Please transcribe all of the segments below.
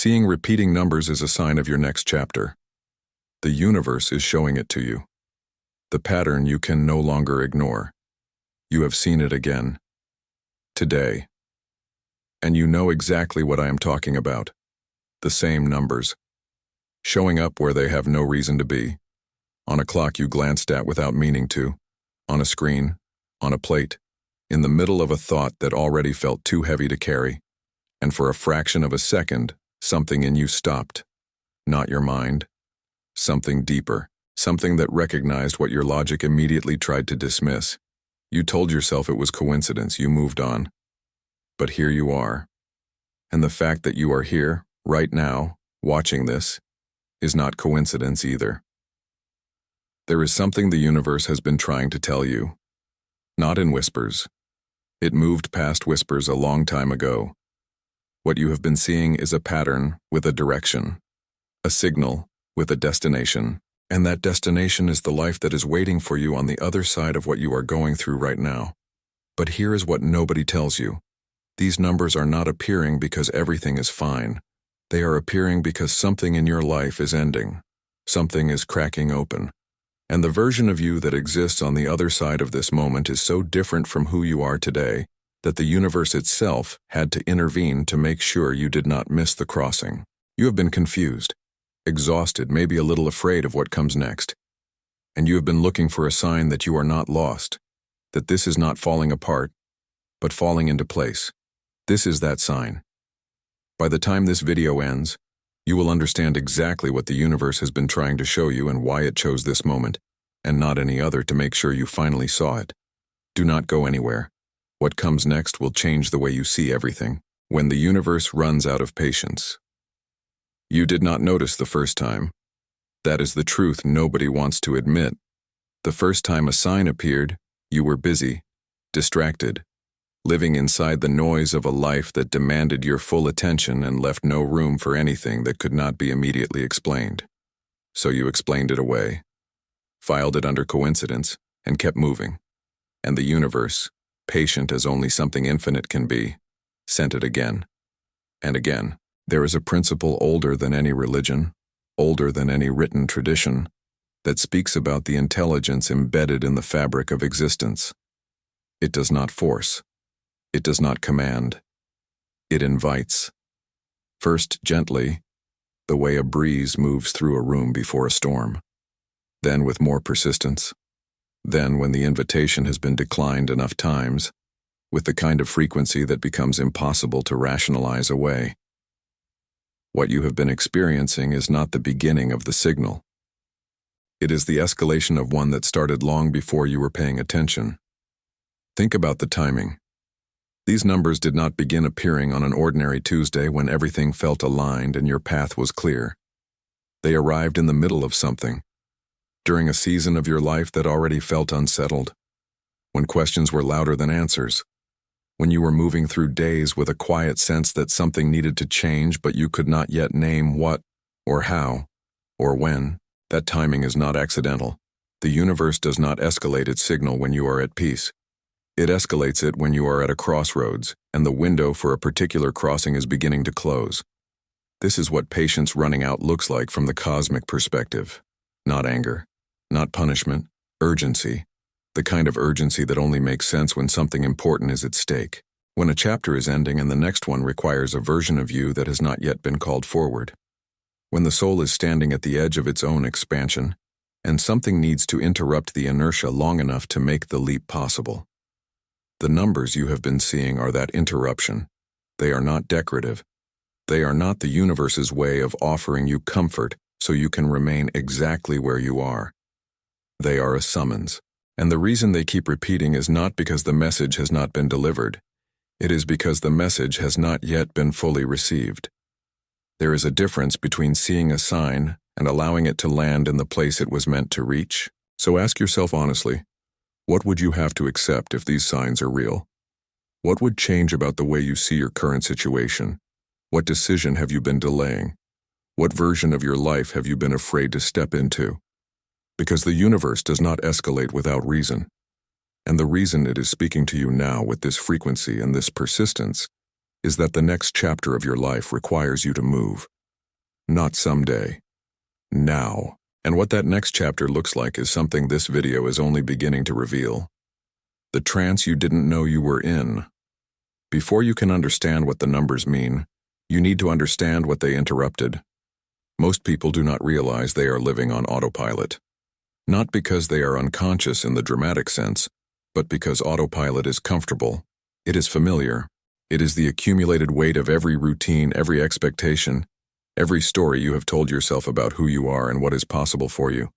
Seeing repeating numbers is a sign of your next chapter. The universe is showing it to you. The pattern you can no longer ignore. You have seen it again. Today. And you know exactly what I am talking about. The same numbers. Showing up where they have no reason to be. On a clock you glanced at without meaning to. On a screen. On a plate. In the middle of a thought that already felt too heavy to carry. And for a fraction of a second, something in you stopped. Not your mind. Something deeper. Something that recognized what your logic immediately tried to dismiss. You told yourself it was coincidence, you moved on. But here you are. And the fact that you are here, right now, watching this, is not coincidence either. There is something the universe has been trying to tell you. Not in whispers. It moved past whispers a long time ago. What you have been seeing is a pattern with a direction, a signal with a destination, and that destination is the life that is waiting for you on the other side of what you are going through right now. But here is what nobody tells you. These numbers are not appearing because everything is fine. They are appearing because something in your life is ending. Something is cracking open. And the version of you that exists on the other side of this moment is so different from who you are today that the universe itself had to intervene to make sure you did not miss the crossing. You have been confused, exhausted, maybe a little afraid of what comes next. And you have been looking for a sign that you are not lost, that this is not falling apart, but falling into place. This is that sign. By the time this video ends, you will understand exactly what the universe has been trying to show you and why it chose this moment, and not any other, to make sure you finally saw it. Do not go anywhere. What comes next will change the way you see everything. When the universe runs out of patience. You did not notice the first time. That is the truth nobody wants to admit. The first time a sign appeared, you were busy, distracted, living inside the noise of a life that demanded your full attention and left no room for anything that could not be immediately explained. So you explained it away, filed it under coincidence, and kept moving. And the universe, patient as only something infinite can be, sent it again and again. There is a principle older than any religion, older than any written tradition, that speaks about the intelligence embedded in the fabric of existence. It does not force. It does not command. It invites. First gently, the way a breeze moves through a room before a storm. Then with more persistence. Then when the invitation has been declined enough times, with the kind of frequency that becomes impossible to rationalize away. What you have been experiencing is not the beginning of the signal. It is the escalation of one that started long before you were paying attention. Think about the timing. These numbers did not begin appearing on an ordinary Tuesday when everything felt aligned and your path was clear. They arrived in the middle of something, during a season of your life that already felt unsettled, when questions were louder than answers, when you were moving through days with a quiet sense that something needed to change but you could not yet name what, or how, or when. That timing is not accidental. The universe does not escalate its signal when you are at peace. It escalates it when you are at a crossroads, and the window for a particular crossing is beginning to close. This is what patience running out looks like from the cosmic perspective. Not anger, not punishment, urgency. The kind of urgency that only makes sense when something important is at stake. When a chapter is ending and the next one requires a version of you that has not yet been called forward. When the soul is standing at the edge of its own expansion, and something needs to interrupt the inertia long enough to make the leap possible. The numbers you have been seeing are that interruption. They are not decorative. They are not the universe's way of offering you comfort so you can remain exactly where you are. They are a summons. And the reason they keep repeating is not because the message has not been delivered. It is because the message has not yet been fully received. There is a difference between seeing a sign and allowing it to land in the place it was meant to reach. So ask yourself honestly, what would you have to accept if these signs are real? What would change about the way you see your current situation? What decision have you been delaying? What version of your life have you been afraid to step into? Because the universe does not escalate without reason. And the reason it is speaking to you now with this frequency and this persistence is that the next chapter of your life requires you to move. Not someday. Now. And what that next chapter looks like is something this video is only beginning to reveal. The trance you didn't know you were in. Before you can understand what the numbers mean, you need to understand what they interrupted. Most people do not realize they are living on autopilot. Not because they are unconscious in the dramatic sense, but because autopilot is comfortable. It is familiar. It is the accumulated weight of every routine, every expectation, every story you have told yourself about who you are and what is possible for you.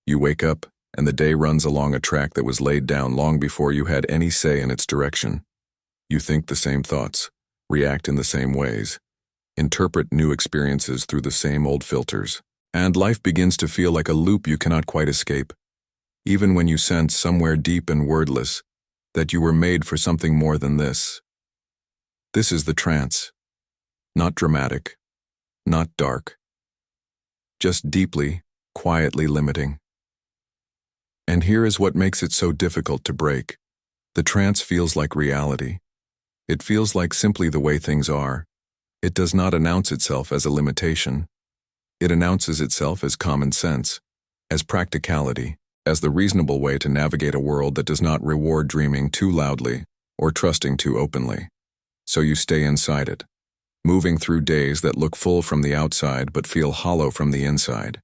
You wake up, and the day runs along a track that was laid down long before you had any say in its direction. You think the same thoughts, react in the same ways, interpret new experiences through the same old filters, and life begins to feel like a loop you cannot quite escape, even when you sense somewhere deep and wordless that you were made for something more than this. This is the trance. Not dramatic, not dark, just deeply, quietly limiting. And here is what makes it so difficult to break. The trance feels like reality. It feels like simply the way things are. It does not announce itself as a limitation. It announces itself as common sense, as practicality, as the reasonable way to navigate a world that does not reward dreaming too loudly or trusting too openly. So you stay inside it, moving through days that look full from the outside but feel hollow from the inside,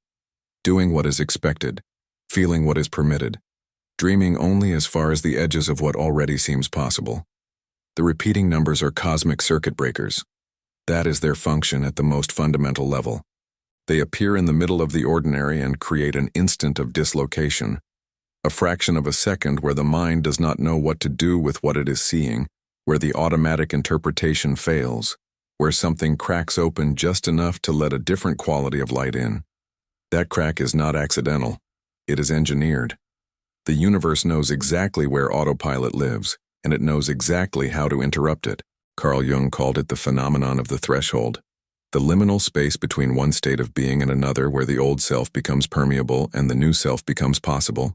doing what is expected, feeling what is permitted, dreaming only as far as the edges of what already seems possible. The repeating numbers are cosmic circuit breakers. That is their function at the most fundamental level. They appear in the middle of the ordinary and create an instant of dislocation, a fraction of a second where the mind does not know what to do with what it is seeing, where the automatic interpretation fails, where something cracks open just enough to let a different quality of light in. That crack is not accidental. It is engineered. The universe knows exactly where autopilot lives, and it knows exactly how to interrupt it. Carl Jung called it the phenomenon of the threshold, the liminal space between one state of being and another where the old self becomes permeable and the new self becomes possible.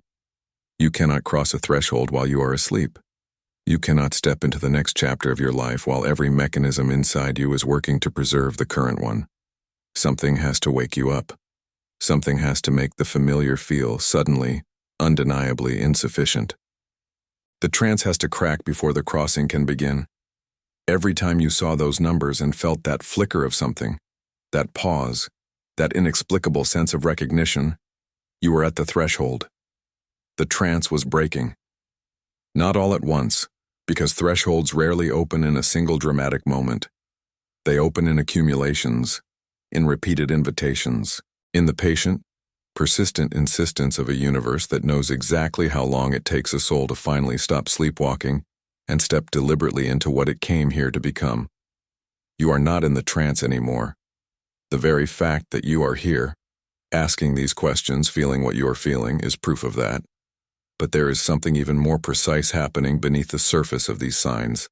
You cannot cross a threshold while you are asleep. You cannot step into the next chapter of your life while every mechanism inside you is working to preserve the current one. Something has to wake you up. Something has to make the familiar feel suddenly, undeniably insufficient. The trance has to crack before the crossing can begin. Every time you saw those numbers and felt that flicker of something, that pause, that inexplicable sense of recognition, you were at the threshold. The trance was breaking. Not all at once, because thresholds rarely open in a single dramatic moment. They open in accumulations, in repeated invitations, in the patient, persistent insistence of a universe that knows exactly how long it takes a soul to finally stop sleepwalking and step deliberately into what it came here to become. You are not in the trance anymore. The very fact that you are here, asking these questions, feeling what you are feeling, is proof of that. But there is something even more precise happening beneath the surface of these signs,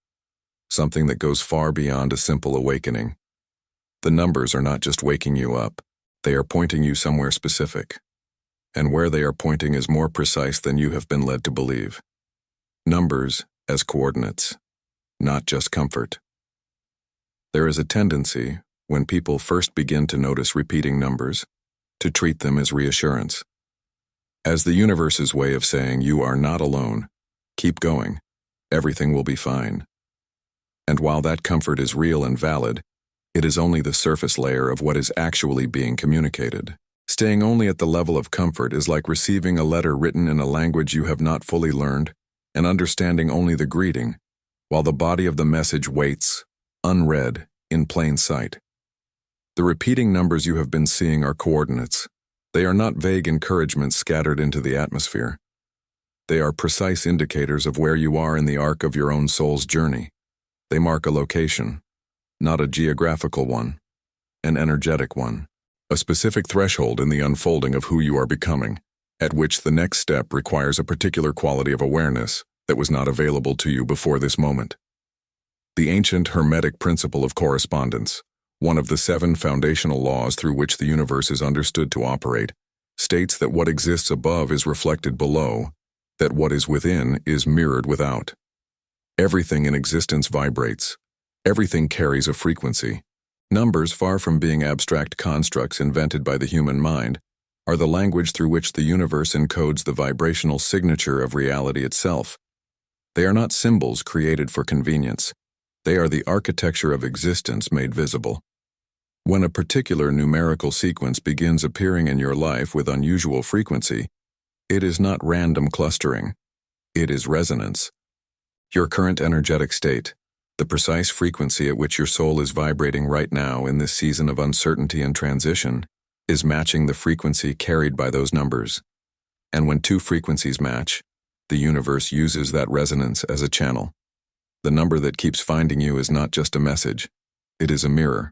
something that goes far beyond a simple awakening. The numbers are not just waking you up. They are pointing you somewhere specific, and where they are pointing is more precise than you have been led to believe. Numbers as coordinates, not just comfort. There is a tendency, when people first begin to notice repeating numbers, to treat them as reassurance, as the universe's way of saying you are not alone, keep going, everything will be fine. And while that comfort is real and valid, it is only the surface layer of what is actually being communicated. Staying only at the level of comfort is like receiving a letter written in a language you have not fully learned and understanding only the greeting, while the body of the message waits, unread, in plain sight. The repeating numbers you have been seeing are coordinates. They are not vague encouragements scattered into the atmosphere. They are precise indicators of where you are in the arc of your own soul's journey. They mark a location, not a geographical one, an energetic one, a specific threshold in the unfolding of who you are becoming, at which the next step requires a particular quality of awareness that was not available to you before this moment. The ancient Hermetic principle of correspondence, one of the 7 foundational laws through which the universe is understood to operate, states that what exists above is reflected below, that what is within is mirrored without. Everything in existence vibrates. Everything carries a frequency. Numbers, far from being abstract constructs invented by the human mind, are the language through which the universe encodes the vibrational signature of reality itself. They are not symbols created for convenience. They are the architecture of existence made visible. When a particular numerical sequence begins appearing in your life with unusual frequency, it is not random clustering. It is resonance. Your current energetic state, the precise frequency at which your soul is vibrating right now in this season of uncertainty and transition, is matching the frequency carried by those numbers. And when two frequencies match, the universe uses that resonance as a channel. The number that keeps finding you is not just a message. It is a mirror.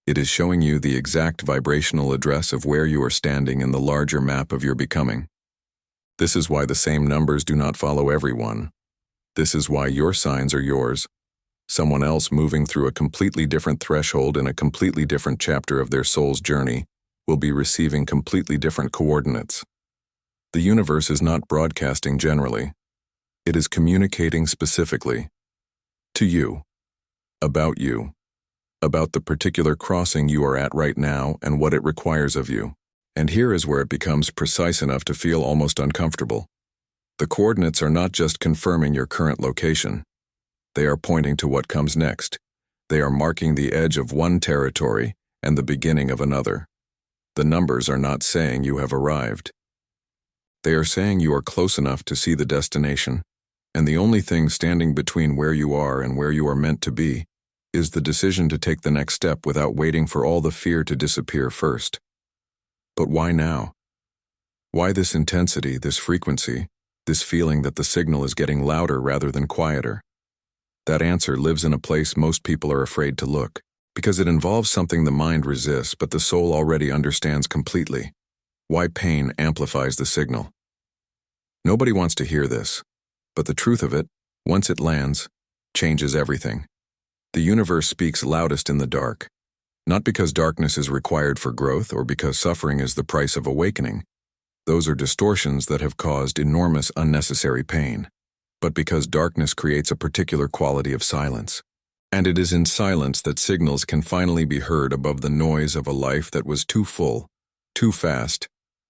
It is showing you the exact vibrational address of where you are standing in the larger map of your becoming. This is why the same numbers do not follow everyone. This is why your signs are yours. Someone else moving through a completely different threshold in a completely different chapter of their soul's journey will be receiving completely different coordinates. The universe is not broadcasting generally. It is communicating specifically. To you. About you. About the particular crossing you are at right now and what it requires of you. And here is where it becomes precise enough to feel almost uncomfortable. The coordinates are not just confirming your current location. They are pointing to what comes next. They are marking the edge of one territory and the beginning of another. The numbers are not saying you have arrived. They are saying you are close enough to see the destination, and the only thing standing between where you are and where you are meant to be is the decision to take the next step without waiting for all the fear to disappear first. But why now? Why this intensity, this frequency, this feeling that the signal is getting louder rather than quieter? That answer lives in a place most people are afraid to look, because it involves something the mind resists but the soul already understands completely. Why pain amplifies the signal. Nobody wants to hear this, but the truth of it, once it lands, changes everything. The universe speaks loudest in the dark, not because darkness is required for growth or because suffering is the price of awakening. Those are distortions that have caused enormous unnecessary pain, but because darkness creates a particular quality of silence. And it is in silence that signals can finally be heard above the noise of a life that was too full, too fast,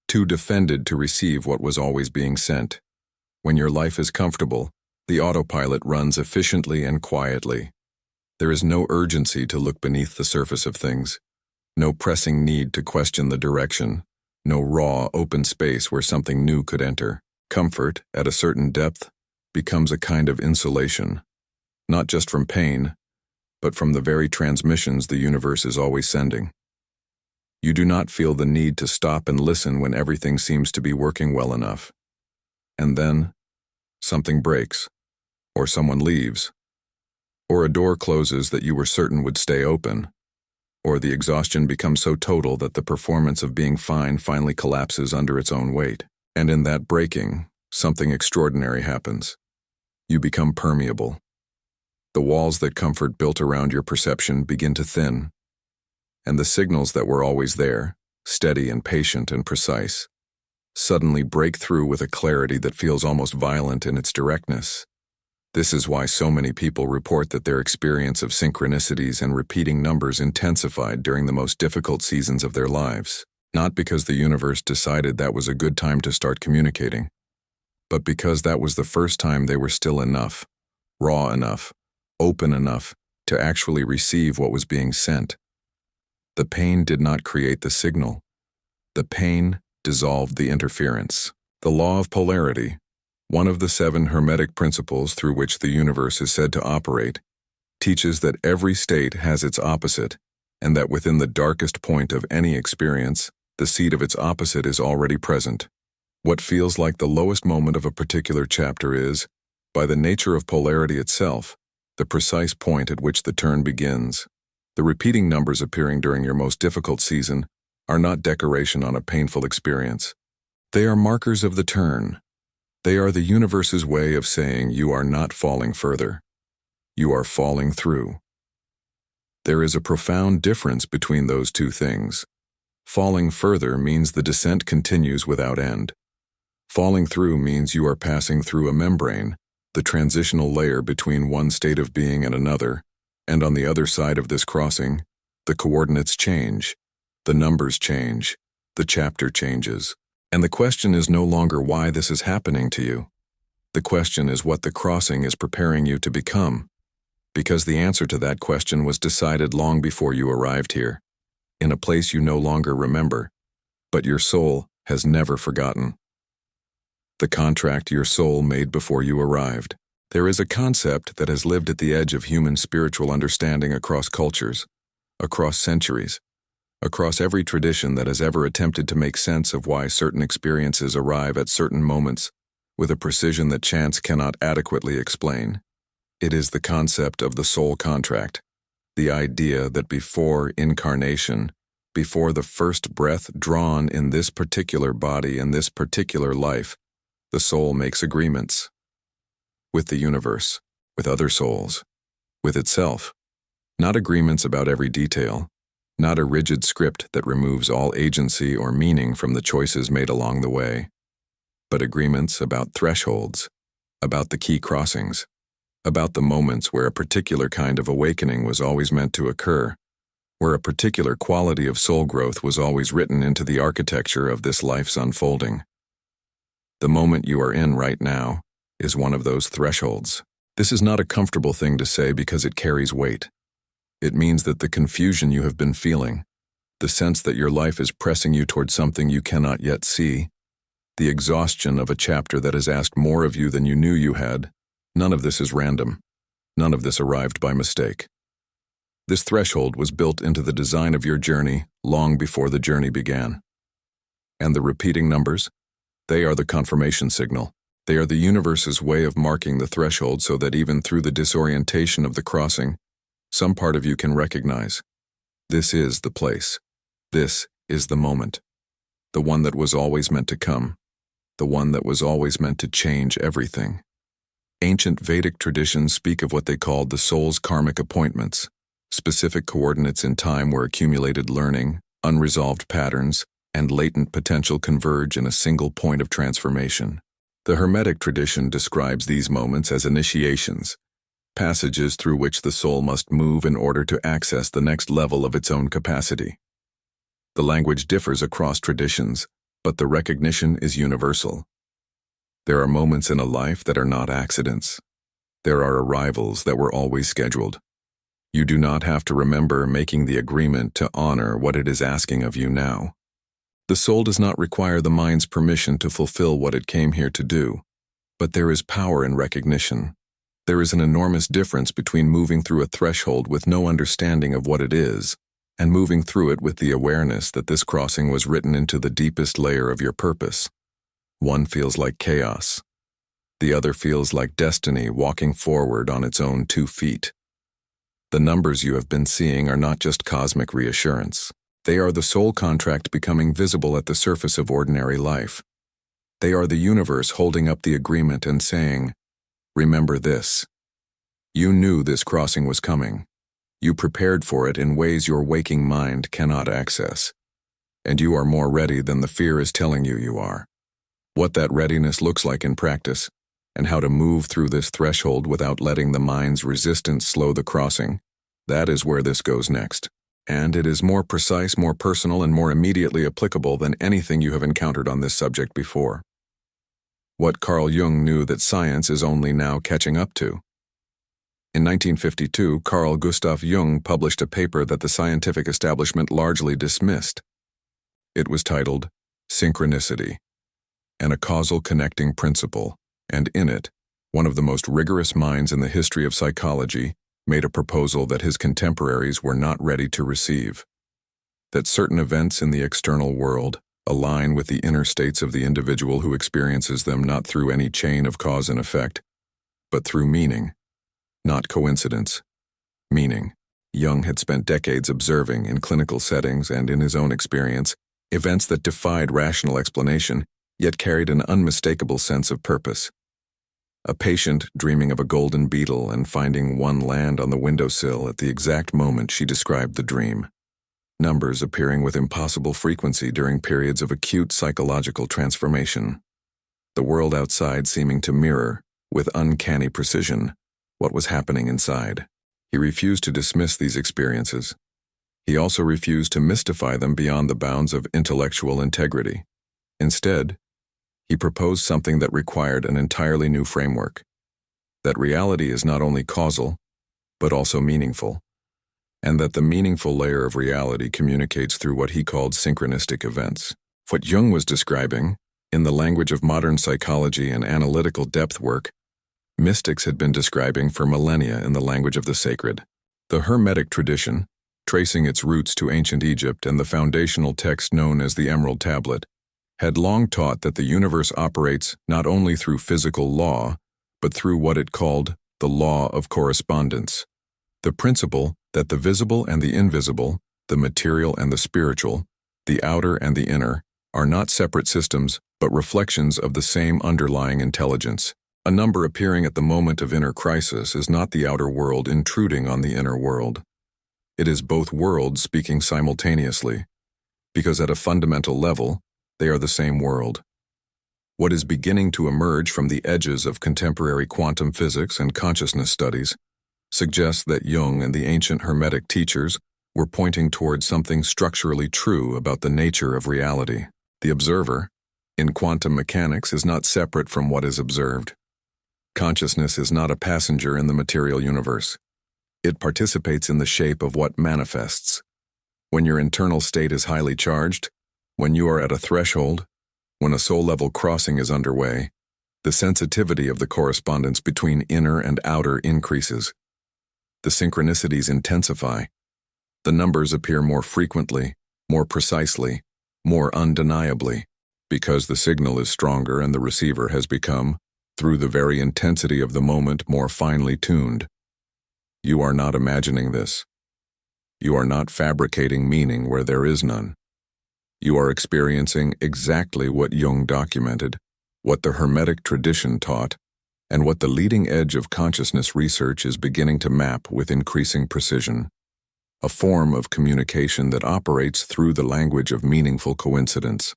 too defended to receive what was always being sent. When your life is comfortable, the autopilot runs efficiently and quietly. There is no urgency to look beneath the surface of things, no pressing need to question the direction, no raw, open space where something new could enter. Comfort, at a certain depth, becomes a kind of insulation, not just from pain, but from the very transmissions the universe is always sending. You do not feel the need to stop and listen when everything seems to be working well enough. And then, something breaks, or someone leaves, or a door closes that you were certain would stay open, or the exhaustion becomes so total that the performance of being fine finally collapses under its own weight. And in that breaking, something extraordinary happens. You become permeable. The walls that comfort built around your perception begin to thin, and the signals that were always there, steady and patient and precise, suddenly break through with a clarity that feels almost violent in its directness. This is why so many people report that their experience of synchronicities and repeating numbers intensified during the most difficult seasons of their lives, not because the universe decided that was a good time to start communicating, but because that was the first time they were still enough, raw enough, open enough to actually receive what was being sent. The pain did not create the signal. The pain dissolved the interference. The law of polarity, one of the 7 Hermetic principles through which the universe is said to operate, teaches that every state has its opposite, and that within the darkest point of any experience, the seed of its opposite is already present. What feels like the lowest moment of a particular chapter is, by the nature of polarity itself, the precise point at which the turn begins. The repeating numbers appearing during your most difficult season are not decoration on a painful experience. They are markers of the turn. They are the universe's way of saying you are not falling further. You are falling through. There is a profound difference between those two things. Falling further means the descent continues without end. Falling through means you are passing through a membrane, the transitional layer between one state of being and another, and on the other side of this crossing, The coordinates change, the numbers change, the chapter changes. And the question is no longer why this is happening to you. The question is what the crossing is preparing you to become. Because the answer to that question was decided long before you arrived here, in a place you no longer remember, but your soul has never forgotten. The contract your soul made before you arrived. There is a concept that has lived at the edge of human spiritual understanding across cultures, across centuries, across every tradition that has ever attempted to make sense of why certain experiences arrive at certain moments with a precision that chance cannot adequately explain. It is the concept of the soul contract, the idea that before incarnation, before the first breath drawn in this particular body in this particular life, the soul makes agreements with the universe, with other souls, with itself. Not agreements about every detail, not a rigid script that removes all agency or meaning from the choices made along the way, but agreements about thresholds, about the key crossings, about the moments where a particular kind of awakening was always meant to occur, where a particular quality of soul growth was always written into the architecture of this life's unfolding. The moment you are in right now is one of those thresholds. This is not a comfortable thing to say because it carries weight. It means that the confusion you have been feeling, the sense that your life is pressing you toward something you cannot yet see, the exhaustion of a chapter that has asked more of you than you knew you had, none of this is random. None of this arrived by mistake. This threshold was built into the design of your journey long before the journey began. And the repeating numbers? They are the confirmation signal. They are the universe's way of marking the threshold so that even through the disorientation of the crossing, some part of you can recognize, this is the place. This is the moment. The one that was always meant to come. The one that was always meant to change everything. Ancient Vedic traditions speak of what they called the soul's karmic appointments, specific coordinates in time where accumulated learning, unresolved patterns, and latent potential converge in a single point of transformation. The Hermetic tradition describes these moments as initiations, passages through which the soul must move in order to access the next level of its own capacity. The language differs across traditions, but the recognition is universal. There are moments in a life that are not accidents. There are arrivals that were always scheduled. You do not have to remember making the agreement to honor what it is asking of you now. The soul does not require the mind's permission to fulfill what it came here to do, but there is power in recognition. There is an enormous difference between moving through a threshold with no understanding of what it is, and moving through it with the awareness that this crossing was written into the deepest layer of your purpose. One feels like chaos. The other feels like destiny walking forward on its own 2 feet. The numbers you have been seeing are not just cosmic reassurance. They are the soul contract becoming visible at the surface of ordinary life. They are the universe holding up the agreement and saying, remember this. You knew this crossing was coming. You prepared for it in ways your waking mind cannot access. And you are more ready than the fear is telling you you are. What that readiness looks like in practice, and how to move through this threshold without letting the mind's resistance slow the crossing, that is where this goes next. And it is more precise, more personal, and more immediately applicable than anything you have encountered on this subject before. What Carl Jung knew that science is only now catching up to. In 1952, Carl Gustav Jung published a paper that the scientific establishment largely dismissed. It was titled Synchronicity, and a causal connecting principle, and in it, one of the most rigorous minds in the history of psychology made a proposal that his contemporaries were not ready to receive. That certain events in the external world align with the inner states of the individual who experiences them not through any chain of cause and effect, but through meaning, not coincidence. Meaning. Jung had spent decades observing, in clinical settings and in his own experience, events that defied rational explanation, yet carried an unmistakable sense of purpose. A patient dreaming of a golden beetle and finding one land on the windowsill at the exact moment she described the dream. Numbers appearing with impossible frequency during periods of acute psychological transformation. The world outside seeming to mirror, with uncanny precision, what was happening inside. He refused to dismiss these experiences. He also refused to mystify them beyond the bounds of intellectual integrity. Instead, he proposed something that required an entirely new framework, that reality is not only causal, but also meaningful, and that the meaningful layer of reality communicates through what he called synchronistic events. What Jung was describing, in the language of modern psychology and analytical depth work, mystics had been describing for millennia in the language of the sacred. The Hermetic tradition, tracing its roots to ancient Egypt and the foundational text known as the Emerald Tablet, had long taught that the universe operates not only through physical law, but through what it called the law of correspondence, the principle that the visible and the invisible, the material and the spiritual, the outer and the inner, are not separate systems, but reflections of the same underlying intelligence. A number appearing at the moment of inner crisis is not the outer world intruding on the inner world. It is both worlds speaking simultaneously, because at a fundamental level, they are the same world. What is beginning to emerge from the edges of contemporary quantum physics and consciousness studies suggests that Jung and the ancient Hermetic teachers were pointing towards something structurally true about the nature of reality. The observer, in quantum mechanics, is not separate from what is observed. Consciousness is not a passenger in the material universe. It participates in the shape of what manifests. When your internal state is highly charged, when you are at a threshold, when a soul-level crossing is underway, the sensitivity of the correspondence between inner and outer increases. The synchronicities intensify. The numbers appear more frequently, more precisely, more undeniably, because the signal is stronger and the receiver has become, through the very intensity of the moment, more finely tuned. You are not imagining this. You are not fabricating meaning where there is none. You are experiencing exactly what Jung documented, what the Hermetic tradition taught, and what the leading edge of consciousness research is beginning to map with increasing precision. A form of communication that operates through the language of meaningful coincidence.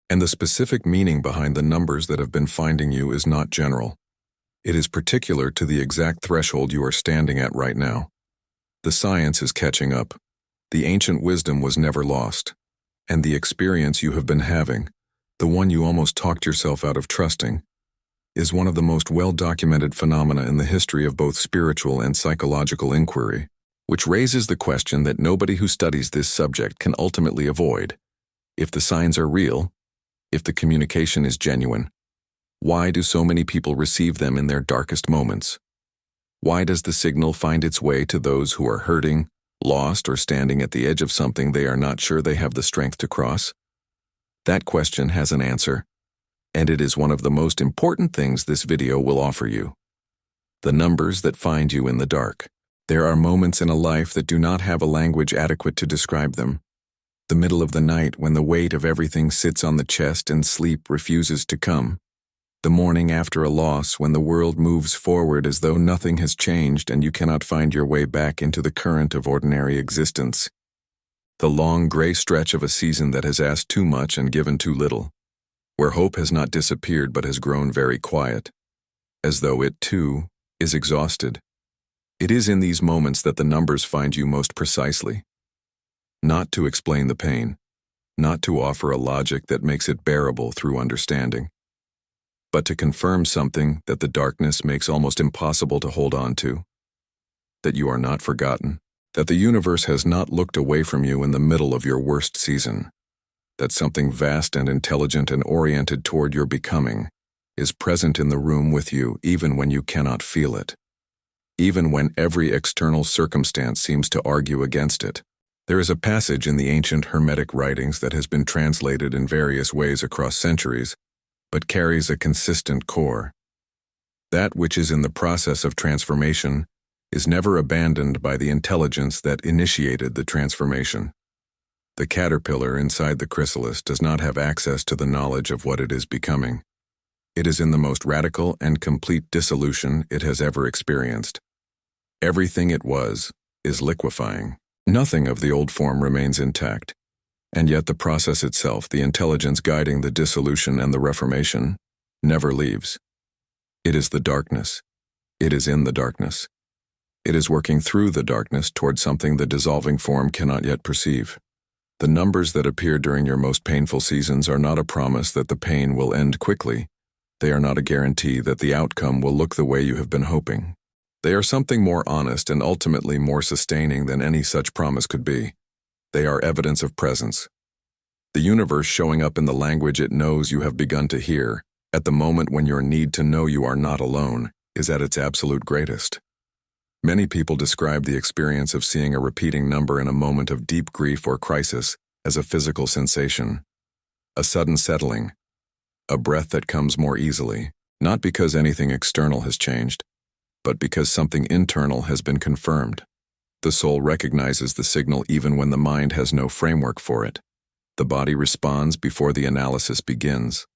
And the specific meaning behind the numbers that have been finding you is not general. It is particular to the exact threshold you are standing at right now. The science is catching up. The ancient wisdom was never lost. And the experience you have been having, the one you almost talked yourself out of trusting, is one of the most well-documented phenomena in the history of both spiritual and psychological inquiry, which raises the question that nobody who studies this subject can ultimately avoid. If the signs are real, if the communication is genuine, why do so many people receive them in their darkest moments? Why does the signal find its way to those who are hurting, lost, or standing at the edge of something they are not sure they have the strength to cross? That question has an answer, and it is one of the most important things this video will offer you. The numbers that find you in the dark. There are moments in a life that do not have a language adequate to describe them. The middle of the night when the weight of everything sits on the chest and sleep refuses to come. The morning after a loss when the world moves forward as though nothing has changed and you cannot find your way back into the current of ordinary existence. The long gray stretch of a season that has asked too much and given too little, where hope has not disappeared but has grown very quiet, as though it, too, is exhausted. It is in these moments that the numbers find you most precisely. Not to explain the pain, not to offer a logic that makes it bearable through understanding, but to confirm something that the darkness makes almost impossible to hold on to, that you are not forgotten, that the universe has not looked away from you in the middle of your worst season, that something vast and intelligent and oriented toward your becoming is present in the room with you even when you cannot feel it, even when every external circumstance seems to argue against it. There is a passage in the ancient Hermetic writings that has been translated in various ways across centuries, but carries a consistent core. That which is in the process of transformation is never abandoned by the intelligence that initiated the transformation. The caterpillar inside the chrysalis does not have access to the knowledge of what it is becoming. It is in the most radical and complete dissolution it has ever experienced. Everything it was is liquefying. Nothing of the old form remains intact, and yet the process itself, the intelligence guiding the dissolution and the reformation, never leaves. It is the darkness. It is in the darkness. It is working through the darkness toward something the dissolving form cannot yet perceive. The numbers that appear during your most painful seasons are not a promise that the pain will end quickly. They are not a guarantee that the outcome will look the way you have been hoping. They are something more honest and ultimately more sustaining than any such promise could be. They are evidence of presence. The universe showing up in the language it knows you have begun to hear, at the moment when your need to know you are not alone is at its absolute greatest. Many people describe the experience of seeing a repeating number in a moment of deep grief or crisis as a physical sensation, a sudden settling, a breath that comes more easily, not because anything external has changed, but because something internal has been confirmed. The soul recognizes the signal even when the mind has no framework for it. The body responds before the analysis begins,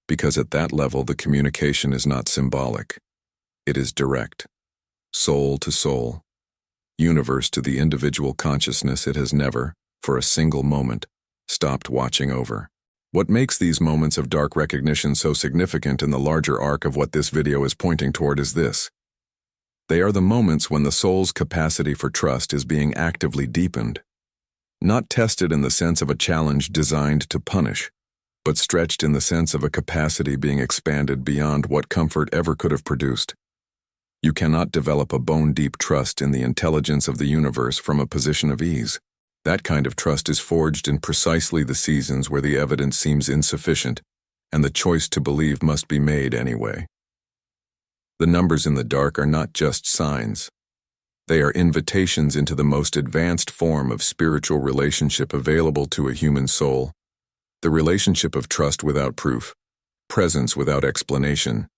because at that level the communication is not symbolic. It is direct. Soul to soul, universe to the individual consciousness it has never, for a single moment, stopped watching over. What makes these moments of dark recognition so significant in the larger arc of what this video is pointing toward is this. They are the moments when the soul's capacity for trust is being actively deepened, not tested in the sense of a challenge designed to punish, but stretched in the sense of a capacity being expanded beyond what comfort ever could have produced. You cannot develop a bone-deep trust in the intelligence of the universe from a position of ease. That kind of trust is forged in precisely the seasons where the evidence seems insufficient, and the choice to believe must be made anyway. The numbers in the dark are not just signs. They are invitations into the most advanced form of spiritual relationship available to a human soul. The relationship of trust without proof, presence without explanation,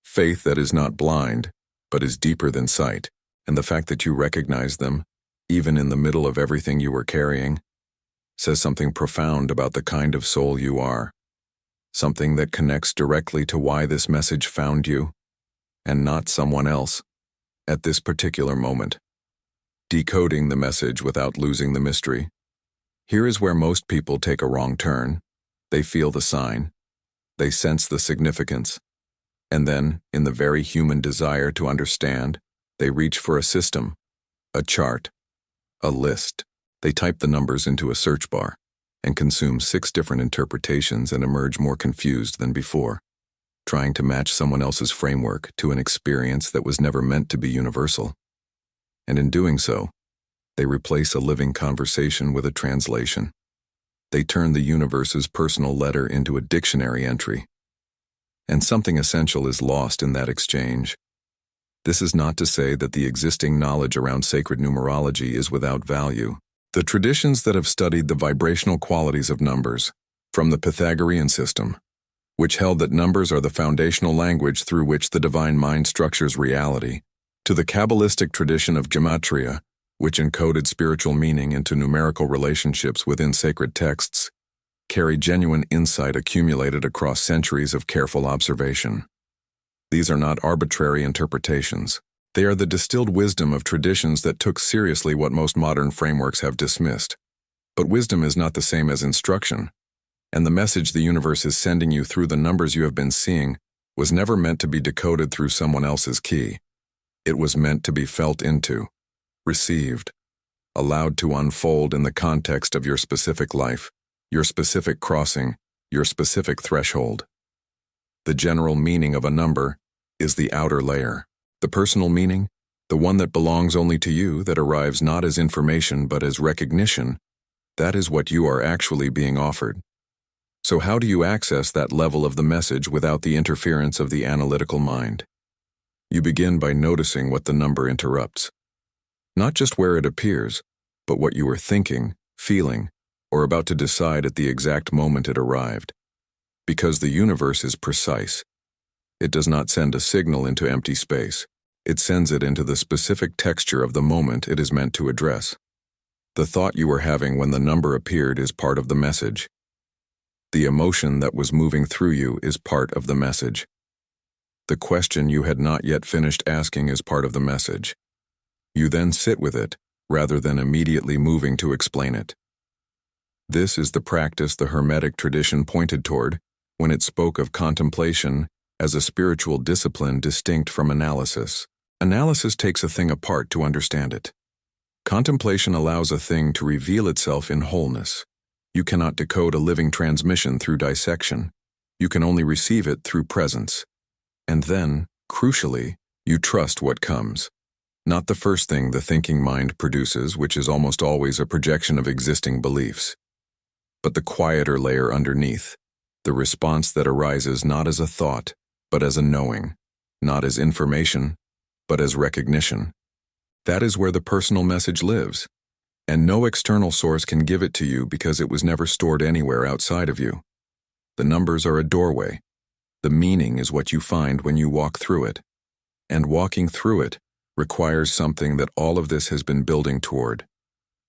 faith that is not blind, but is deeper than sight, and the fact that you recognize them, even in the middle of everything you were carrying, says something profound about the kind of soul you are, something that connects directly to why this message found you, and not someone else, at this particular moment. Decoding the message without losing the mystery. Here is where most people take a wrong turn. They feel the sign, they sense the significance, and then, in the very human desire to understand, they reach for a system, a chart, a list. They type the numbers into a search bar and consume 6 different interpretations and emerge more confused than before, trying to match someone else's framework to an experience that was never meant to be universal. And in doing so, they replace a living conversation with a translation. They turn the universe's personal letter into a dictionary entry. And something essential is lost in that exchange. This is not to say that the existing knowledge around sacred numerology is without value. The traditions that have studied the vibrational qualities of numbers, from the Pythagorean system, which held that numbers are the foundational language through which the divine mind structures reality, to the Kabbalistic tradition of gematria, which encoded spiritual meaning into numerical relationships within sacred texts, carry genuine insight accumulated across centuries of careful observation. These are not arbitrary interpretations. They are the distilled wisdom of traditions that took seriously what most modern frameworks have dismissed. But wisdom is not the same as instruction, and the message the universe is sending you through the numbers you have been seeing was never meant to be decoded through someone else's key. It was meant to be felt into, received, allowed to unfold in the context of your specific life, your specific crossing, your specific threshold. The general meaning of a number is the outer layer. The personal meaning, the one that belongs only to you, that arrives not as information but as recognition, that is what you are actually being offered. So how do you access that level of the message without the interference of the analytical mind? You begin by noticing what the number interrupts. Not just where it appears, but what you were thinking, feeling, or about to decide at the exact moment it arrived. Because the universe is precise. It does not send a signal into empty space. It sends it into the specific texture of the moment it is meant to address. The thought you were having when the number appeared is part of the message. The emotion that was moving through you is part of the message. The question you had not yet finished asking is part of the message. You then sit with it, rather than immediately moving to explain it. This is the practice the Hermetic tradition pointed toward when it spoke of contemplation as a spiritual discipline distinct from analysis. Analysis takes a thing apart to understand it. Contemplation allows a thing to reveal itself in wholeness. You cannot decode a living transmission through dissection. You can only receive it through presence. And then, crucially, you trust what comes. Not the first thing the thinking mind produces, which is almost always a projection of existing beliefs, but the quieter layer underneath, the response that arises not as a thought, but as a knowing, not as information, but as recognition. That is where the personal message lives, and no external source can give it to you because it was never stored anywhere outside of you. The numbers are a doorway. The meaning is what you find when you walk through it. And walking through it requires something that all of this has been building toward,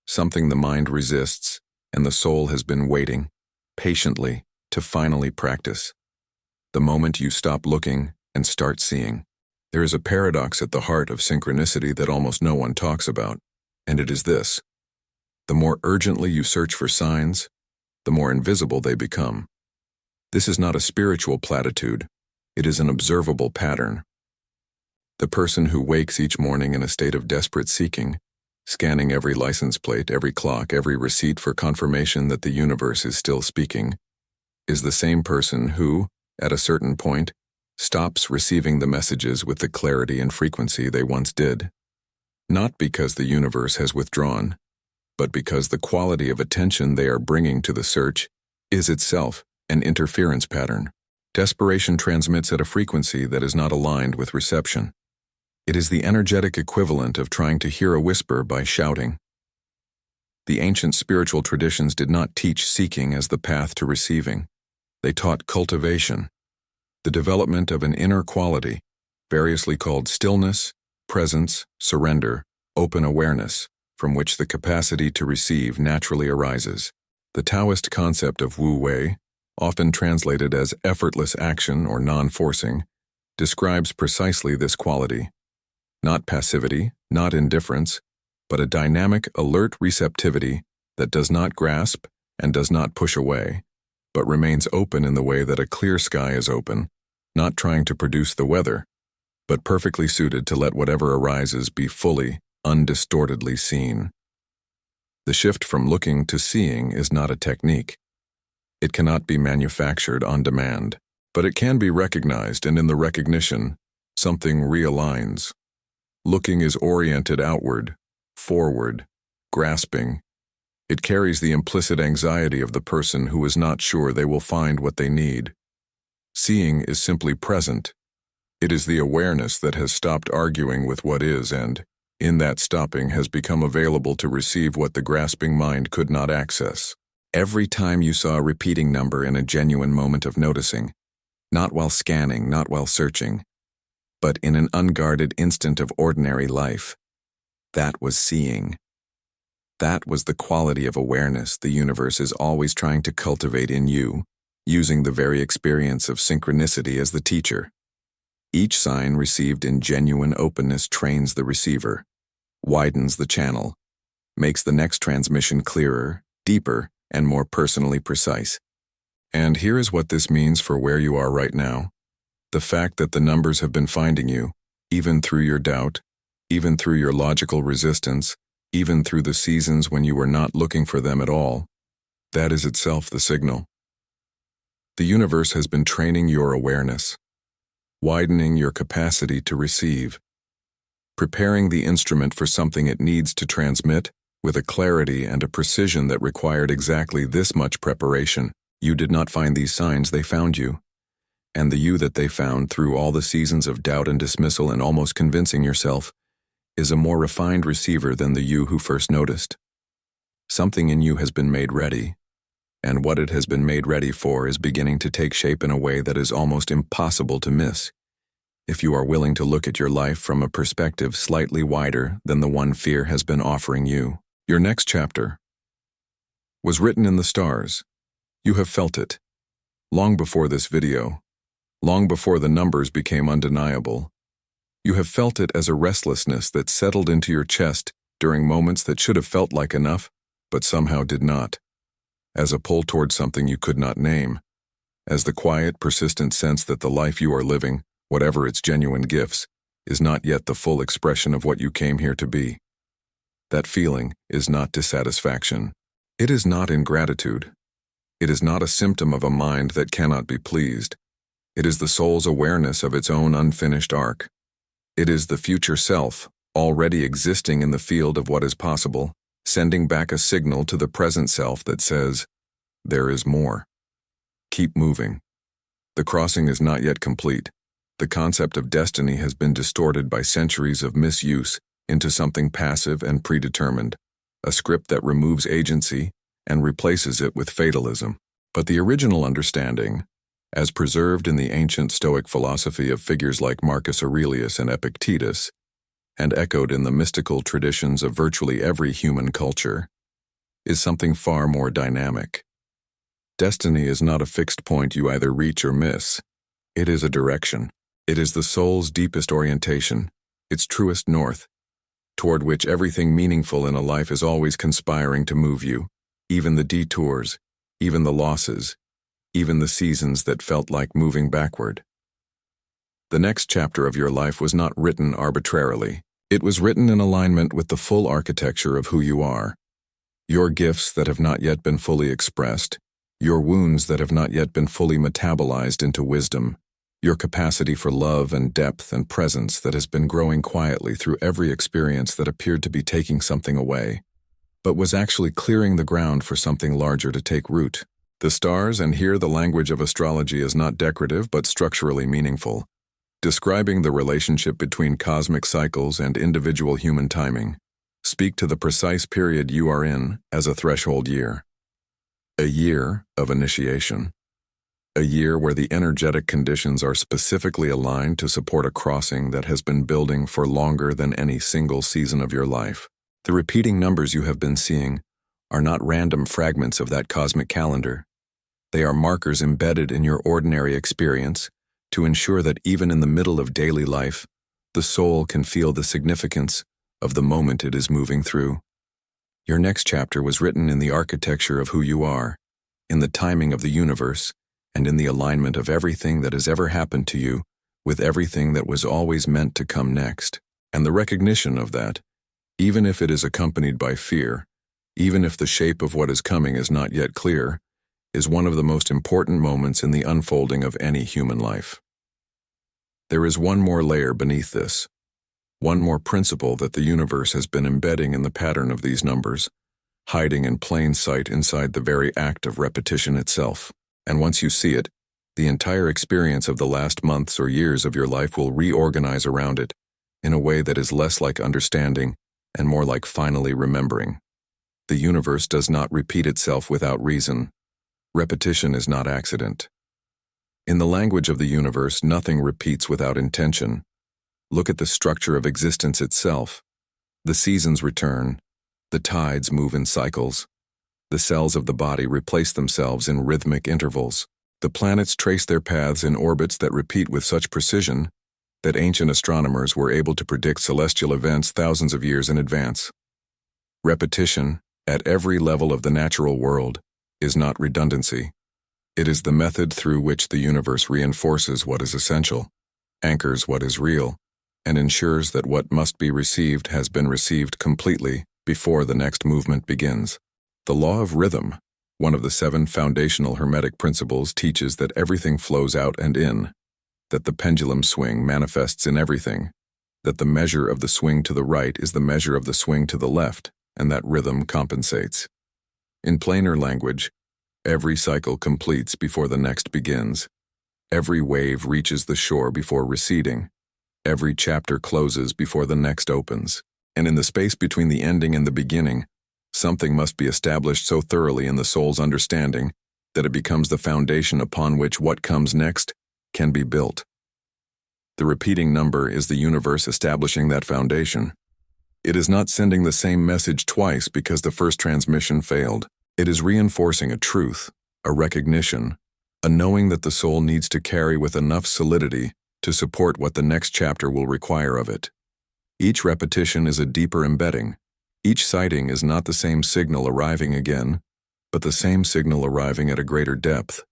something the mind resists and the soul has been waiting, patiently, to finally practice. The moment you stop looking and start seeing. There is a paradox at the heart of synchronicity that almost no one talks about, and it is this. The more urgently you search for signs, the more invisible they become. This is not a spiritual platitude, it is an observable pattern. The person who wakes each morning in a state of desperate seeking, scanning every license plate, every clock, every receipt for confirmation that the universe is still speaking, is the same person who, at a certain point, stops receiving the messages with the clarity and frequency they once did. Not because the universe has withdrawn, but because the quality of attention they are bringing to the search is itself an interference pattern. Desperation transmits at a frequency that is not aligned with reception. It is the energetic equivalent of trying to hear a whisper by shouting. The ancient spiritual traditions did not teach seeking as the path to receiving. They taught cultivation, the development of an inner quality, variously called stillness, presence, surrender, open awareness, from which the capacity to receive naturally arises. The Taoist concept of Wu Wei, often translated as effortless action or non-forcing, describes precisely this quality. Not passivity, not indifference, but a dynamic, alert receptivity that does not grasp and does not push away, but remains open in the way that a clear sky is open, not trying to produce the weather, but perfectly suited to let whatever arises be fully, undistortedly seen. The shift from looking to seeing is not a technique. It cannot be manufactured on demand, but it can be recognized, and in the recognition, something realigns. Looking is oriented outward, forward, grasping. It carries the implicit anxiety of the person who is not sure they will find what they need. Seeing is simply present. It is the awareness that has stopped arguing with what is and, in that stopping, has become available to receive what the grasping mind could not access. Every time you saw a repeating number in a genuine moment of noticing, not while scanning, not while searching, but in an unguarded instant of ordinary life, that was seeing. That was the quality of awareness the universe is always trying to cultivate in you, using the very experience of synchronicity as the teacher. Each sign received in genuine openness trains the receiver, widens the channel, makes the next transmission clearer, deeper, and more personally precise. And here is what this means for where you are right now. The fact that the numbers have been finding you, even through your doubt, even through your logical resistance, even through the seasons when you were not looking for them at all, that is itself the signal. The universe has been training your awareness, widening your capacity to receive, preparing the instrument for something it needs to transmit with a clarity and a precision that required exactly this much preparation. You did not find these signs, they found you. And the you that they found through all the seasons of doubt and dismissal and almost convincing yourself is a more refined receiver than the you who first noticed. Something in you has been made ready, and what it has been made ready for is beginning to take shape in a way that is almost impossible to miss, if you are willing to look at your life from a perspective slightly wider than the one fear has been offering you. Your next chapter was written in the stars. You have felt it. Long before this video, long before the numbers became undeniable, you have felt it as a restlessness that settled into your chest during moments that should have felt like enough, but somehow did not, as a pull toward something you could not name, as the quiet, persistent sense that the life you are living, whatever its genuine gifts, is not yet the full expression of what you came here to be. That feeling is not dissatisfaction. It is not ingratitude. It is not a symptom of a mind that cannot be pleased. It is the soul's awareness of its own unfinished arc. It is the future self, already existing in the field of what is possible, sending back a signal to the present self that says, there is more. Keep moving. The crossing is not yet complete. The concept of destiny has been distorted by centuries of misuse into something passive and predetermined, a script that removes agency and replaces it with fatalism. But the original understanding, as preserved in the ancient Stoic philosophy of figures like Marcus Aurelius and Epictetus, and echoed in the mystical traditions of virtually every human culture, is something far more dynamic. Destiny is not a fixed point you either reach or miss. It is a direction. It is the soul's deepest orientation, its truest north, toward which everything meaningful in a life is always conspiring to move you, even the detours, even the losses, even the seasons that felt like moving backward. The next chapter of your life was not written arbitrarily. It was written in alignment with the full architecture of who you are. Your gifts that have not yet been fully expressed, your wounds that have not yet been fully metabolized into wisdom, your capacity for love and depth and presence that has been growing quietly through every experience that appeared to be taking something away, but was actually clearing the ground for something larger to take root. The stars, and here the language of astrology is not decorative but structurally meaningful, describing the relationship between cosmic cycles and individual human timing, speak to the precise period you are in as a threshold year. A year of initiation. A year where the energetic conditions are specifically aligned to support a crossing that has been building for longer than any single season of your life. The repeating numbers you have been seeing are not random fragments of that cosmic calendar. They are markers embedded in your ordinary experience to ensure that even in the middle of daily life, the soul can feel the significance of the moment it is moving through. Your next chapter was written in the architecture of who you are, in the timing of the universe, and in the alignment of everything that has ever happened to you with everything that was always meant to come next. And the recognition of that, even if it is accompanied by fear, even if the shape of what is coming is not yet clear, is one of the most important moments in the unfolding of any human life. There is one more layer beneath this, one more principle that the universe has been embedding in the pattern of these numbers, hiding in plain sight inside the very act of repetition itself. And once you see it, the entire experience of the last months or years of your life will reorganize around it in a way that is less like understanding and more like finally remembering. The universe does not repeat itself without reason. Repetition is not accident. In the language of the universe, nothing repeats without intention. Look at the structure of existence itself. The seasons return. The tides move in cycles. The cells of the body replace themselves in rhythmic intervals. The planets trace their paths in orbits that repeat with such precision that ancient astronomers were able to predict celestial events thousands of years in advance. Repetition, at every level of the natural world, is not redundancy. It is the method through which the universe reinforces what is essential, anchors what is real, and ensures that what must be received has been received completely before the next movement begins. The law of rhythm, one of the 7 foundational Hermetic principles, teaches that everything flows out and in, that the pendulum swing manifests in everything, that the measure of the swing to the right is the measure of the swing to the left, and that rhythm compensates. In plainer language, every cycle completes before the next begins. Every wave reaches the shore before receding. Every chapter closes before the next opens. And in the space between the ending and the beginning, something must be established so thoroughly in the soul's understanding that it becomes the foundation upon which what comes next can be built. The repeating number is the universe establishing that foundation. It is not sending the same message twice because the first transmission failed. It is reinforcing a truth, a recognition, a knowing that the soul needs to carry with enough solidity to support what the next chapter will require of it. Each repetition is a deeper embedding. Each sighting is not the same signal arriving again, but the same signal arriving at a greater depth.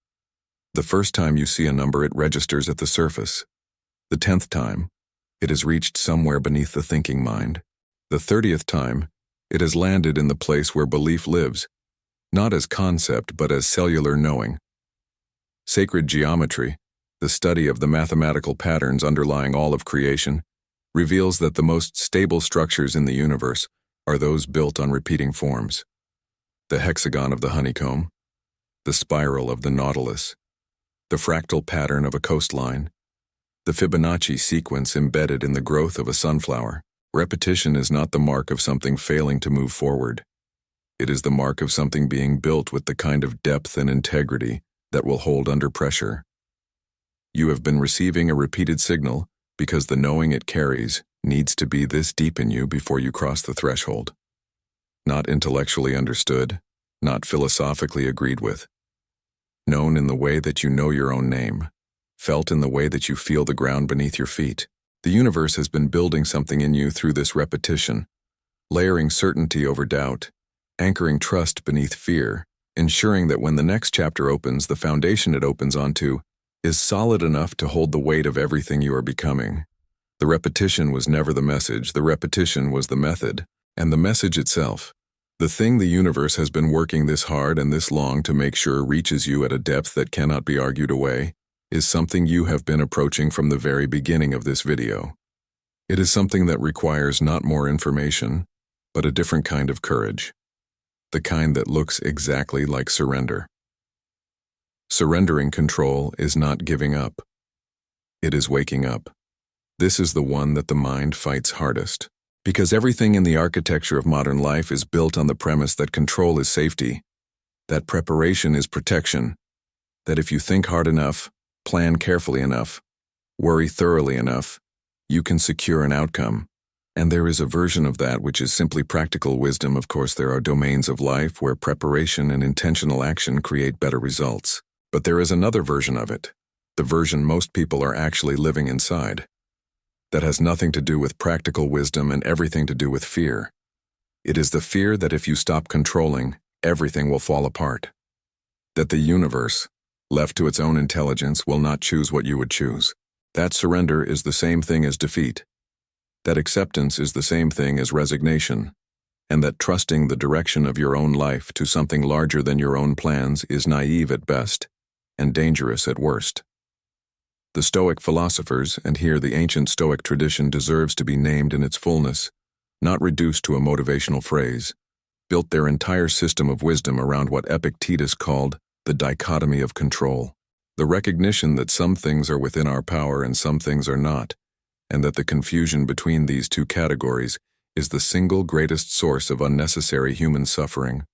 The first time you see a number, it registers at the surface. The 10th time, It has reached somewhere beneath the thinking mind. The 30th time, it has landed in the place where belief lives, not as concept but as cellular knowing. Sacred geometry, the study of the mathematical patterns underlying all of creation, reveals that the most stable structures in the universe are those built on repeating forms. The hexagon of the honeycomb, the spiral of the nautilus, the fractal pattern of a coastline, the Fibonacci sequence embedded in the growth of a sunflower. Repetition is not the mark of something failing to move forward. It is the mark of something being built with the kind of depth and integrity that will hold under pressure. You have been receiving a repeated signal because the knowing it carries needs to be this deep in you before you cross the threshold. Not intellectually understood, not philosophically agreed with. Known in the way that you know your own name, felt in the way that you feel the ground beneath your feet. The universe has been building something in you through this repetition, layering certainty over doubt, anchoring trust beneath fear, ensuring that when the next chapter opens, the foundation it opens onto is solid enough to hold the weight of everything you are becoming. The repetition was never the message, the repetition was the method, and the message itself. The thing the universe has been working this hard and this long to make sure reaches you at a depth that cannot be argued away, is something you have been approaching from the very beginning of this video. It is something that requires not more information, but a different kind of courage. The kind that looks exactly like surrender. Surrendering control is not giving up. It is waking up. This is the one that the mind fights hardest. Because everything in the architecture of modern life is built on the premise that control is safety, that preparation is protection, that if you think hard enough, plan carefully enough, worry thoroughly enough, you can secure an outcome. And there is a version of that which is simply practical wisdom. Of course, there are domains of life where preparation and intentional action create better results. But there is another version of it, the version most people are actually living inside, that has nothing to do with practical wisdom and everything to do with fear. It is the fear that if you stop controlling, everything will fall apart. That the universe, left to its own intelligence, will not choose what you would choose. That surrender is the same thing as defeat. That acceptance is the same thing as resignation. And that trusting the direction of your own life to something larger than your own plans is naive at best and dangerous at worst. The Stoic philosophers, and here the ancient Stoic tradition deserves to be named in its fullness, not reduced to a motivational phrase, built their entire system of wisdom around what Epictetus called the dichotomy of control, the recognition that some things are within our power and some things are not, and that the confusion between these two categories is the single greatest source of unnecessary human suffering.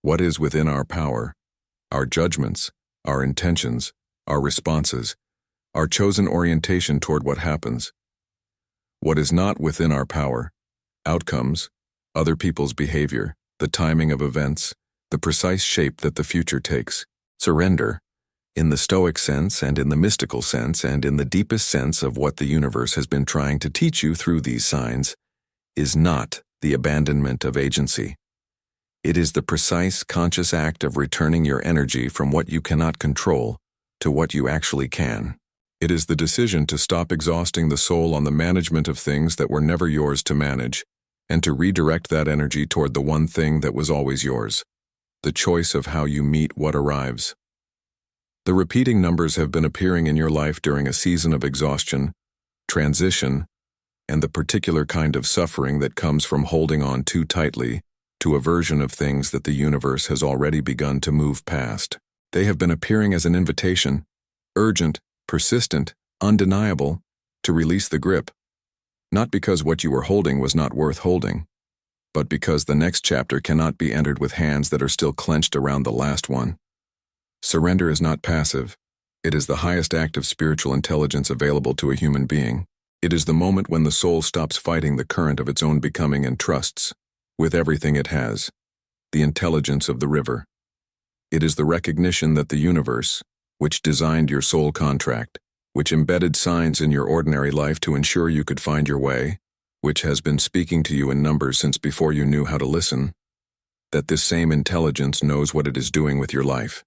What is within our power, our judgments, our intentions, our responses, our chosen orientation toward what happens. What is not within our power, outcomes, other people's behavior, the timing of events, the precise shape that the future takes. Surrender, in the Stoic sense and in the mystical sense and in the deepest sense of what the universe has been trying to teach you through these signs, is not the abandonment of agency. It is the precise conscious act of returning your energy from what you cannot control to what you actually can. It is the decision to stop exhausting the soul on the management of things that were never yours to manage, and to redirect that energy toward the one thing that was always yours. The choice of how you meet what arrives. The repeating numbers have been appearing in your life during a season of exhaustion, transition, and the particular kind of suffering that comes from holding on too tightly to a version of things that the universe has already begun to move past. They have been appearing as an invitation, urgent, persistent, undeniable, to release the grip. Not because what you were holding was not worth holding, but because the next chapter cannot be entered with hands that are still clenched around the last one. Surrender is not passive. It is the highest act of spiritual intelligence available to a human being. It is the moment when the soul stops fighting the current of its own becoming and trusts, with everything it has, the intelligence of the river. It is the recognition that the universe, which designed your soul contract, which embedded signs in your ordinary life to ensure you could find your way, which has been speaking to you in numbers since before you knew how to listen, that this same intelligence knows what it is doing with your life.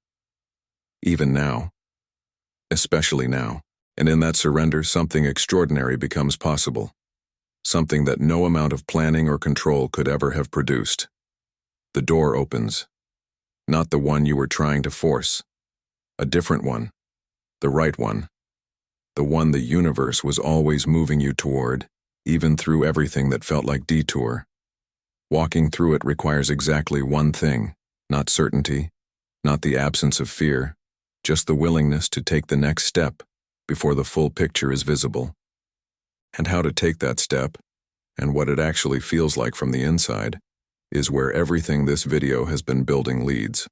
Even now. Especially now. And in that surrender, something extraordinary becomes possible. Something that no amount of planning or control could ever have produced. The door opens. Not the one you were trying to force. A different one. The right one. The one the universe was always moving you toward, even through everything that felt like detour. Walking through it requires exactly one thing, not certainty, not the absence of fear, just the willingness to take the next step before the full picture is visible. And how to take that step, and what it actually feels like from the inside, is where everything this video has been building leads.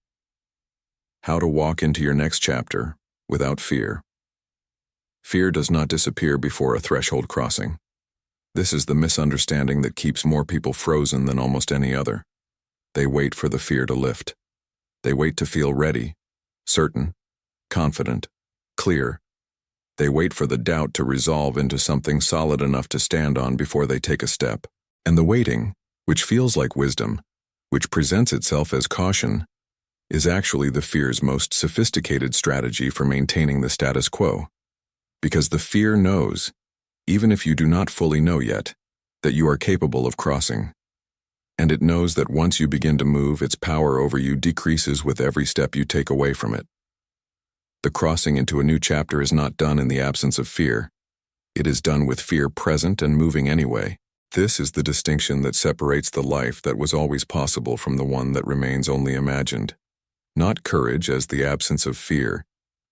How to walk into your next chapter without fear. Fear does not disappear before a threshold crossing. This is the misunderstanding that keeps more people frozen than almost any other. They wait for the fear to lift. They wait to feel ready, certain, confident, clear. They wait for the doubt to resolve into something solid enough to stand on before they take a step. And the waiting, which feels like wisdom, which presents itself as caution, is actually the fear's most sophisticated strategy for maintaining the status quo. Because the fear knows, even if you do not fully know yet, that you are capable of crossing. And it knows that once you begin to move, its power over you decreases with every step you take away from it. The crossing into a new chapter is not done in the absence of fear. It is done with fear present and moving anyway. This is the distinction that separates the life that was always possible from the one that remains only imagined. Not courage as the absence of fear,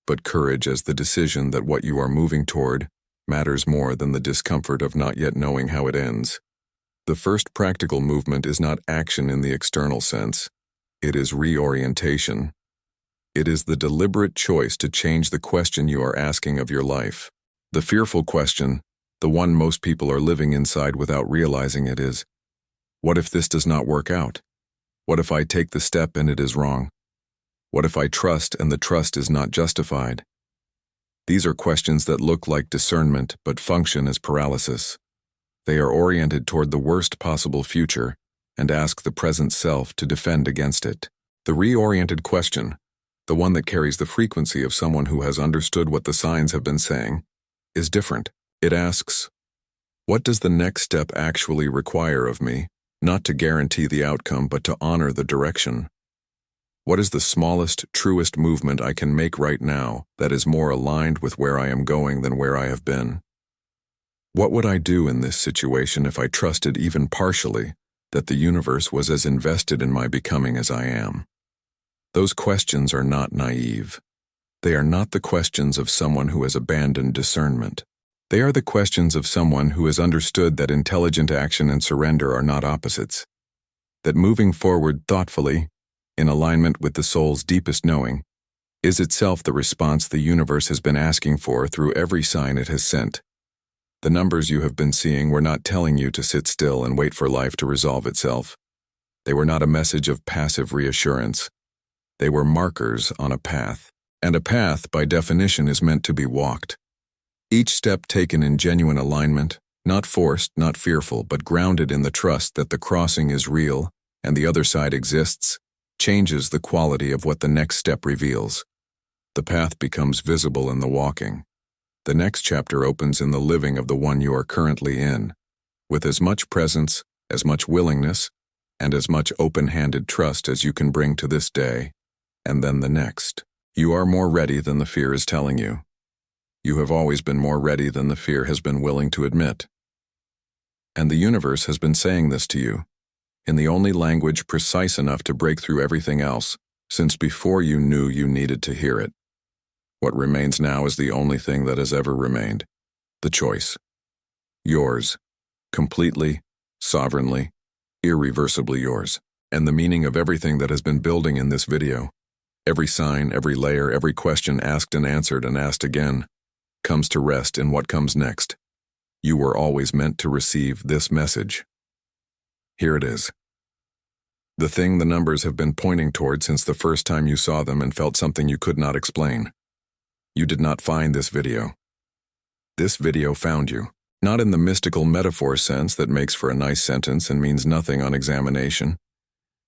but courage as the decision that what you are moving toward matters more than the discomfort of not yet knowing how it ends. The first practical movement is not action in the external sense. It is reorientation. It is the deliberate choice to change the question you are asking of your life. The fearful question, the one most people are living inside without realizing it, is, what if this does not work out? What if I take the step and it is wrong? What if I trust and the trust is not justified? These are questions that look like discernment but function as paralysis. They are oriented toward the worst possible future and ask the present self to defend against it. The reoriented question, the one that carries the frequency of someone who has understood what the signs have been saying, is different. It asks, what does the next step actually require of me, not to guarantee the outcome but to honor the direction? What is the smallest, truest movement I can make right now that is more aligned with where I am going than where I have been? What would I do in this situation if I trusted even partially that the universe was as invested in my becoming as I am? Those questions are not naive. They are not the questions of someone who has abandoned discernment. They are the questions of someone who has understood that intelligent action and surrender are not opposites. That moving forward thoughtfully, in alignment with the soul's deepest knowing, is itself the response the universe has been asking for through every sign it has sent. The numbers you have been seeing were not telling you to sit still and wait for life to resolve itself. They were not a message of passive reassurance. They were markers on a path. And a path, by definition, is meant to be walked. Each step taken in genuine alignment, not forced, not fearful, but grounded in the trust that the crossing is real and the other side exists, changes the quality of what the next step reveals. The path becomes visible in the walking. The next chapter opens in the living of the one you are currently in, with as much presence, as much willingness, and as much open-handed trust as you can bring to this day, and then the next. You are more ready than the fear is telling you. You have always been more ready than the fear has been willing to admit. And the universe has been saying this to you, in the only language precise enough to break through everything else, since before you knew you needed to hear it. What remains now is the only thing that has ever remained, the choice. Yours, completely, sovereignly, irreversibly yours. And the meaning of everything that has been building in this video, every sign, every layer, every question asked and asked again, comes to rest in what comes next. You were always meant to receive this message. Here it is. The thing the numbers have been pointing toward since the first time you saw them and felt something you could not explain. You did not find this video. This video found you, not in the mystical metaphor sense that makes for a nice sentence and means nothing on examination,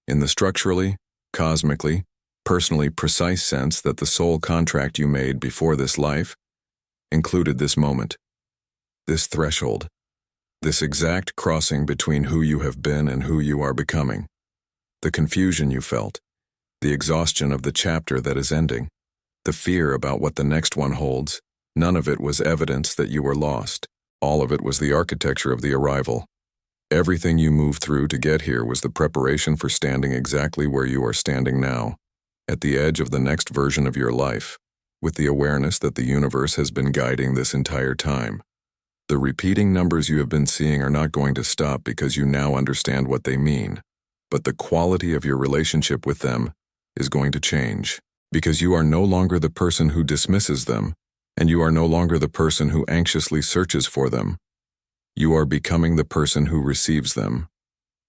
in the structurally, cosmically, personally precise sense that the soul contract you made before this life included this moment, this threshold, this exact crossing between who you have been and who you are becoming. The confusion you felt, the exhaustion of the chapter that is ending, the fear about what the next one holds, none of it was evidence that you were lost. All of it was the architecture of the arrival. Everything you moved through to get here was the preparation for standing exactly where you are standing now, at the edge of the next version of your life, with the awareness that the universe has been guiding this entire time. The repeating numbers you have been seeing are not going to stop because you now understand what they mean, but the quality of your relationship with them is going to change, because you are no longer the person who dismisses them, and you are no longer the person who anxiously searches for them. You are becoming the person who receives them,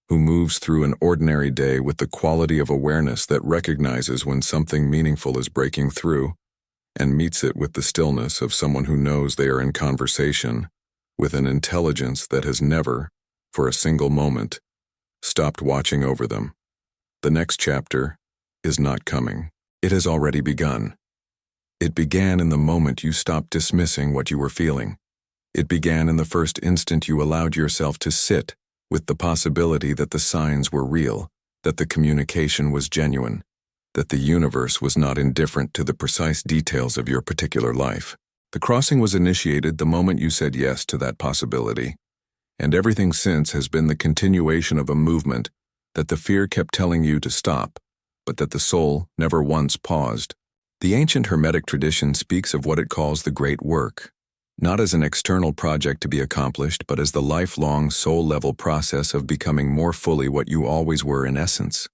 who moves through an ordinary day with the quality of awareness that recognizes when something meaningful is breaking through, and meets it with the stillness of someone who knows they are in conversation, with an intelligence that has never, for a single moment, stopped watching over them. The next chapter is not coming. It has already begun. It began in the moment you stopped dismissing what you were feeling. It began in the first instant you allowed yourself to sit with the possibility that the signs were real, that the communication was genuine, that the universe was not indifferent to the precise details of your particular life. The crossing was initiated the moment you said yes to that possibility, and everything since has been the continuation of a movement that the fear kept telling you to stop, but that the soul never once paused. The ancient Hermetic tradition speaks of what it calls the great work, not as an external project to be accomplished, but as the lifelong soul-level process of becoming more fully what you always were in essence,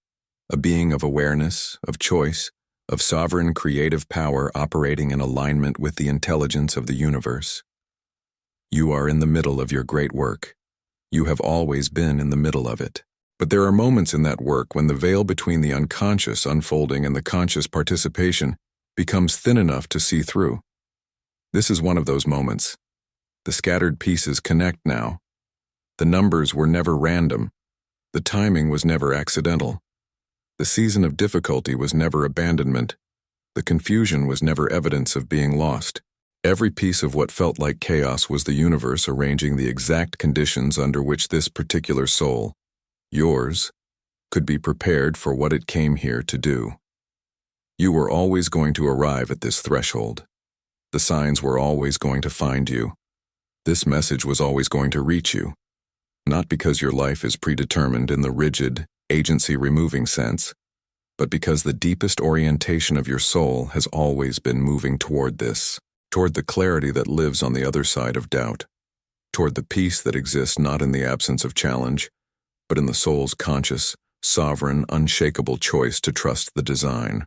a being of awareness, of choice, of sovereign creative power operating in alignment with the intelligence of the universe. You are in the middle of your great work. You have always been in the middle of it. But there are moments in that work when the veil between the unconscious unfolding and the conscious participation becomes thin enough to see through. This is one of those moments. The scattered pieces connect now. The numbers were never random. The timing was never accidental. The season of difficulty was never abandonment. The confusion was never evidence of being lost. Every piece of what felt like chaos was the universe arranging the exact conditions under which this particular soul, yours, could be prepared for what it came here to do. You were always going to arrive at this threshold. The signs were always going to find you. This message was always going to reach you, not because your life is predetermined in the rigid, agency-removing sense, but because the deepest orientation of your soul has always been moving toward this, toward the clarity that lives on the other side of doubt, toward the peace that exists not in the absence of challenge, but in the soul's conscious, sovereign, unshakable choice to trust the design.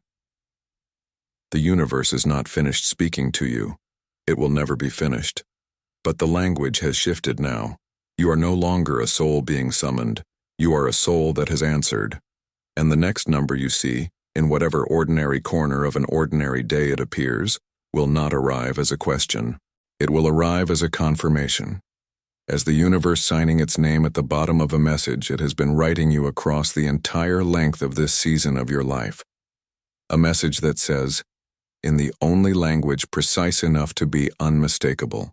The universe is not finished speaking to you. It will never be finished. But the language has shifted now. You are no longer a soul being summoned. You are a soul that has answered. And the next number you see, in whatever ordinary corner of an ordinary day it appears, will not arrive as a question. It will arrive as a confirmation. As the universe signing its name at the bottom of a message it has been writing you across the entire length of this season of your life. A message that says, in the only language precise enough to be unmistakable,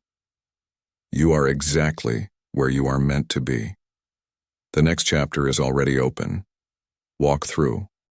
you are exactly where you are meant to be. The next chapter is already open. Walk through.